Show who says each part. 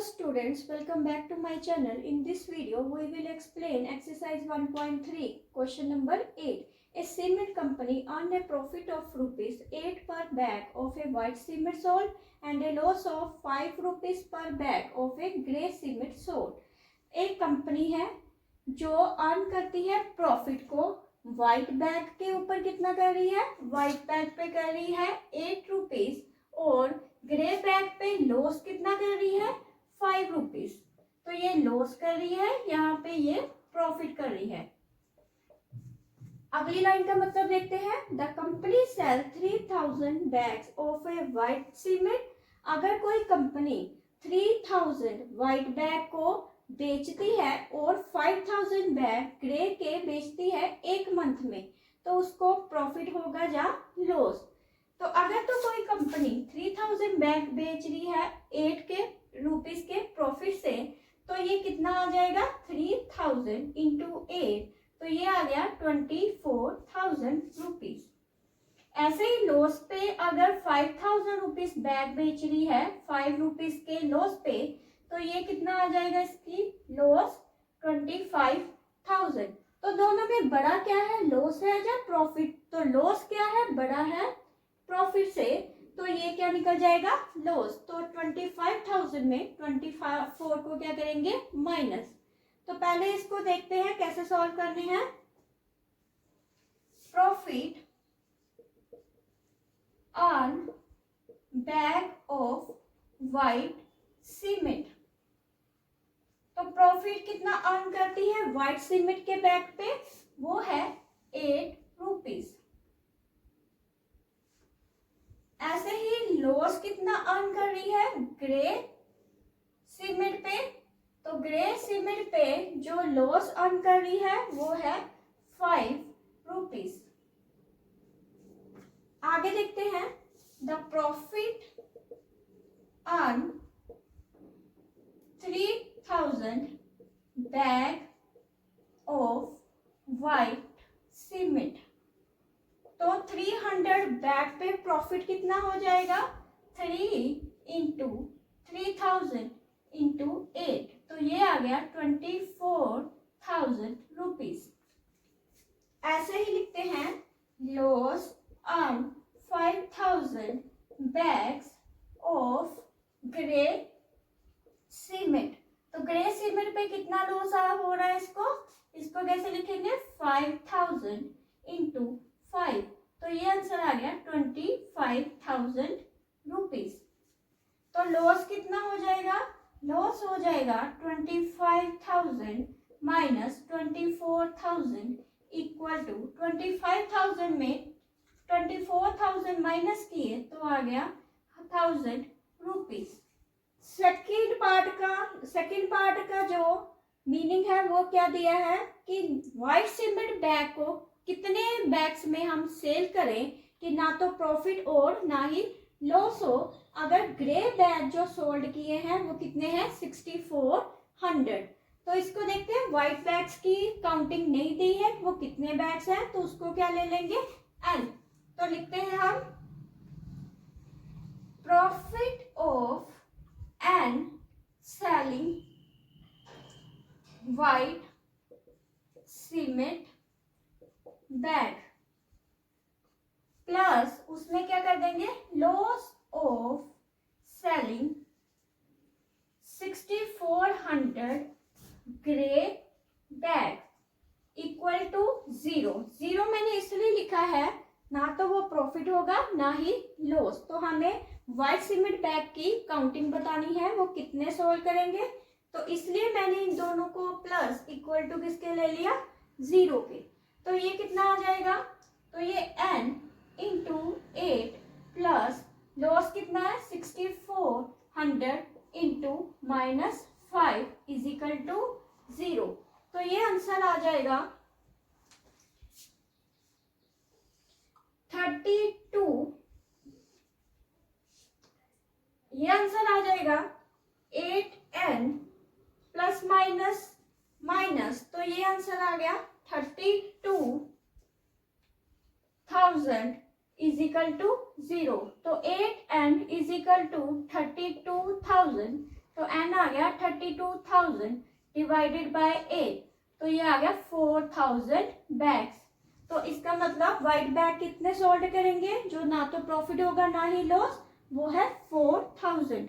Speaker 1: students, welcome back to my channel. In this video, we will explain exercise 1.3, question number 8. A cement company earned a profit of rupees 8 per bag of a white cement sold and a loss of 5 rupees per bag of a grey cement sold. एक company है जो earn करती है profit को white bag के ऊपर कितना कर रही है, व्हाइट बैग पे कर रही है 8 रुपीज और ग्रे बैग पे लॉस कितना कर रही है 5 रुपीज। तो ये लॉस कर रही है, यहाँ पे ये प्रॉफिट कर रही है। अगली लाइन का मतलब देखते हैं। The company sell 3000 bags of a white cement. अगर कोई कंपनी 3000 व्हाइट बैग को बेचती है और 5000 बैग ग्रे के बेचती है एक मंथ में, तो उसको प्रॉफिट होगा या लॉस। तो अगर तो कोई कंपनी 3000 बैग बेच रही है 8 के रुपीस के प्रॉफिट से, तो ये कितना आ जाएगा 3000 इंटू 8, तो ये आ गया 24,000 रुपीज। ऐसे ही लॉस पे अगर 5000 रुपीज बैग बेच रही है 5 रुपीज के लॉस पे, तो ये कितना आ जाएगा इसकी लॉस 25,000। तो दोनों में बड़ा क्या है, लॉस है या प्रॉफिट? तो लॉस क्या है, बड़ा है प्रॉफिट से, तो ये क्या निकल जाएगा लॉस। तो 25,000 में 24 को क्या करेंगे माइनस। तो पहले इसको देखते हैं कैसे सॉल्व करने हैं। Profit on bag of white cement. तो प्रॉफिट कितना अर्न करती है व्हाइट सीमेंट के बैग पे, वो है 8 रुपीज। ऐसे ही लॉस कितना अर्न कर रही है ग्रे सीमेंट पे, तो ग्रे सीमेंट पे जो लॉस अर्न कर रही है वो है 5 रुपीज। आगे देखते हैं। The profit earn 3000 bag of white cement. तो 300 बैग पे प्रॉफिट कितना हो जाएगा 3 इंटू 3000 इंटू 8, तो ये आ गया 24,000 रुपीज। ऐसे ही लिखते हैं loss on 5000 bags of grey cement. तो ग्रे सीमेंट पे कितना लॉस हो रहा है, इसको कैसे लिखेंगे 5000 इंटू 5, तो ये आंसर आ गया 25,000 रुपीज। तो लॉस कितना हो जाएगा, लॉस हो जाएगा 25,000 माइनस 24,000 इक्वल टू 25,000 में 24,000 माइनस किए तो आ गया 1000 रुपीज। सेकेंड पार्ट का जो मीनिंग है वो क्या दिया है कि व्हाइट सीमेंट बैग को कितने बैग्स में हम सेल करें कि ना तो प्रॉफिट और ना ही लॉस हो। अगर ग्रे बैग जो सोल्ड किए हैं वो कितने हैं 6400। तो इसको देखते हैं। व्हाइट बैग्स की काउंटिंग नहीं दी है, वो कितने बैग्स हैं, तो उसको क्या ले लेंगे एन। तो लिखते हैं हम profit of an selling white cement bag plus उसमें क्या कर देंगे loss of selling 6400 grey bag equal to 0 मैंने इसलिए लिखा है ना तो वो प्रॉफिट होगा ना ही लॉस। तो हमें व्हाइट सीमेंट बैग की काउंटिंग बतानी है, वो कितने सोल्व करेंगे, तो इसलिए मैंने इन दोनों को प्लस इक्वल टू किसके ले लिया 0 के। तो ये कितना आ जाएगा, तो ये n इंटू 8 प्लस लॉस कितना है 6400 into minus 5 is equal to 0। तो ये आंसर आ जाएगा 32। ये आंसर आ जाएगा 8n प्लस माइनस माइनस, तो ये आंसर आ गया 32,000 इज इक्वल टू 0। तो 8n इज इक्वल टू 32,000 तो n आ गया 32,000 डिवाइडेड बाय 8, तो ये आ गया 4,000 बैग्स। तो इसका मतलब वाइट बैग कितने सोल्ड करेंगे, जो ना तो प्रॉफिट होगा ना ही लॉस, वो है 4,000।